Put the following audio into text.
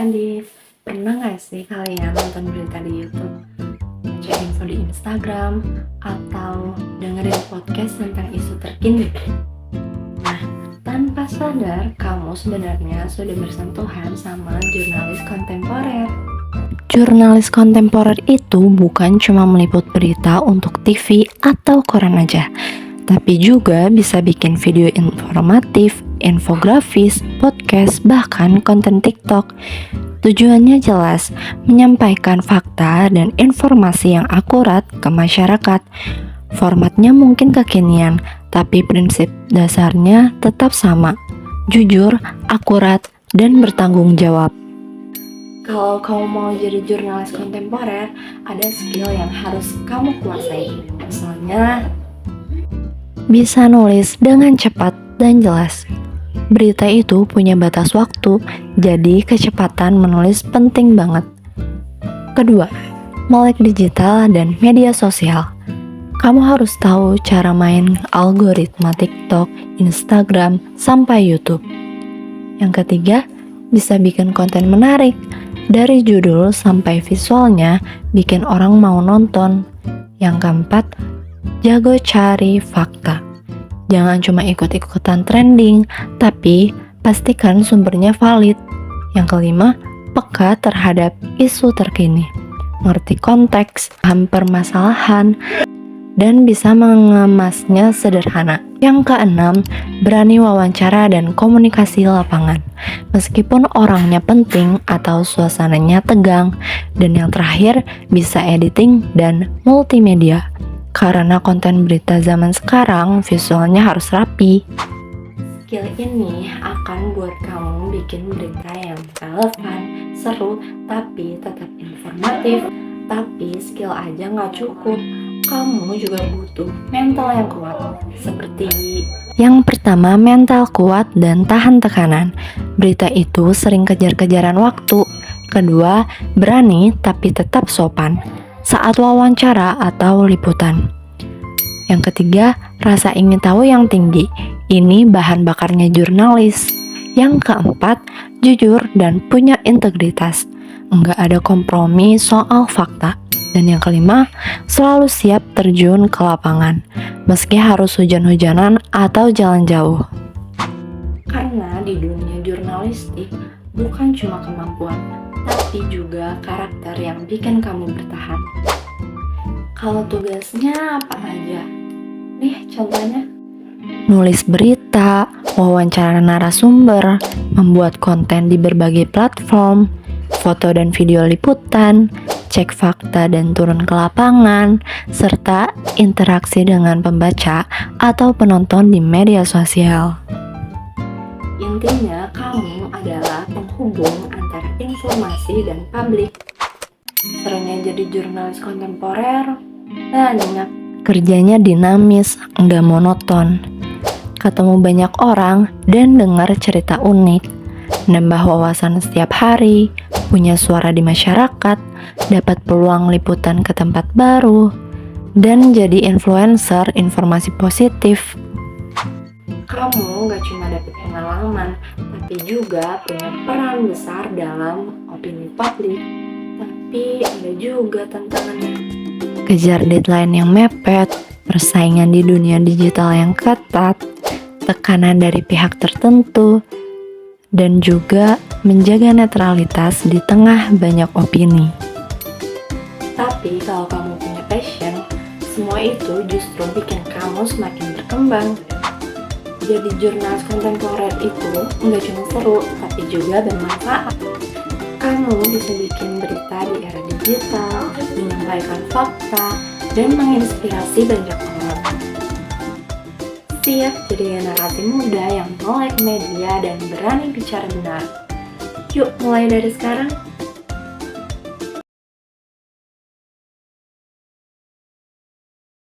adik-adik, pernah gak sih kalian nonton berita di YouTube, baca info di Instagram, atau dengerin podcast tentang isu terkini? Nah, tanpa sadar, kamu sebenarnya sudah bersentuhan sama jurnalis kontemporer. Jurnalis kontemporer itu bukan cuma meliput berita untuk TV atau koran aja, tapi juga bisa bikin video informatif, infografis, podcast, bahkan konten TikTok. Tujuannya jelas, menyampaikan fakta dan informasi yang akurat ke masyarakat. Formatnya mungkin kekinian, tapi prinsip dasarnya tetap sama, jujur, akurat, dan bertanggung jawab. Kalau kamu mau jadi jurnalis kontemporer, ada skill yang harus kamu kuasai. Misalnya, bisa nulis dengan cepat dan jelas. Berita itu punya batas waktu, jadi kecepatan menulis penting banget. Kedua, melek digital dan media sosial. Kamu harus tahu cara main algoritma TikTok, Instagram, sampai YouTube. Yang ketiga, bisa bikin konten menarik. Dari judul sampai visualnya, bikin orang mau nonton. Yang keempat, jago cari fakta. Jangan cuma ikut-ikutan trending, tapi pastikan sumbernya valid. Yang kelima, peka terhadap isu terkini. Ngerti konteks, paham permasalahan, dan bisa mengemasnya sederhana. Yang keenam, berani wawancara dan komunikasi lapangan, meskipun orangnya penting atau suasananya tegang. Dan yang terakhir, bisa editing dan multimedia, karena konten berita zaman sekarang visualnya harus rapi. Skill ini akan buat kamu bikin berita yang relevan, seru, tapi tetap informatif. Tapi skill aja nggak cukup, kamu juga butuh mental yang kuat. Seperti yang pertama, mental kuat dan tahan tekanan. Berita itu sering kejar-kejaran waktu. Kedua, berani tapi tetap sopan saat wawancara atau liputan. Yang ketiga, rasa ingin tahu yang tinggi. Ini bahan bakarnya jurnalis. Yang keempat, jujur dan punya integritas. Enggak ada kompromi soal fakta. Dan yang kelima, selalu siap terjun ke lapangan, meski harus hujan-hujanan atau jalan jauh. Karena di dunia jurnalistik, bukan cuma kemampuan, tapi juga karakter yang bikin kamu bertahan. Kalau tugasnya apa aja? Nih contohnya. Nulis berita, wawancara narasumber, membuat konten di berbagai platform, foto dan video liputan, cek fakta dan turun ke lapangan, serta interaksi dengan pembaca atau penonton di media sosial. Intinya, kamu adalah penghubung antara informasi dan publik. Serunya jadi jurnalis kontemporer banyak. Kerjanya dinamis, nggak monoton. Ketemu banyak orang dan dengar cerita unik. Nambah wawasan setiap hari, punya suara di masyarakat, dapat peluang liputan ke tempat baru, dan jadi influencer informasi positif. Kamu gak cuma dapat pengalaman, tapi juga punya peran besar dalam opini publik. Tapi ada juga tantangannya. Kejar deadline yang mepet, persaingan di dunia digital yang ketat, tekanan dari pihak tertentu, dan juga menjaga netralitas di tengah banyak opini. Tapi kalau kamu punya passion, semua itu justru bikin kamu semakin berkembang. Jadi jurnalis kontemporer itu nggak cuma seru, tapi juga bermanfaat. Kamu bisa bikin berita di era digital, menyampaikan fakta, dan menginspirasi banyak orang. Siap jadi generasi muda yang melek media dan berani bicara benar. Yuk mulai dari sekarang.